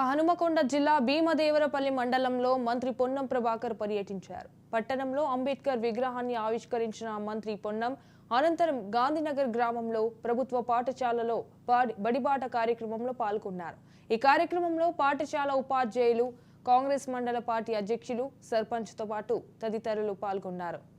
హనుమకొండ జిల్లా భీమదేవరపల్లి మండలంలో మంత్రి పొన్నం ప్రభాకర్ పర్యటించారు. పట్టణంలో అంబేద్కర్ విగ్రహాన్ని ఆవిష్కరించిన మంత్రి పొన్నం అనంతరం గాంధీనగర్ గ్రామంలో ప్రభుత్వ పాఠశాలలో బడిబాట కార్యక్రమంలో పాల్గొన్నారు. ఈ కార్యక్రమంలో పాఠశాల ఉపాధ్యాయులు, కాంగ్రెస్ మండల పార్టీ అధ్యక్షులు, సర్పంచ్తో పాటు తదితరులు పాల్గొన్నారు.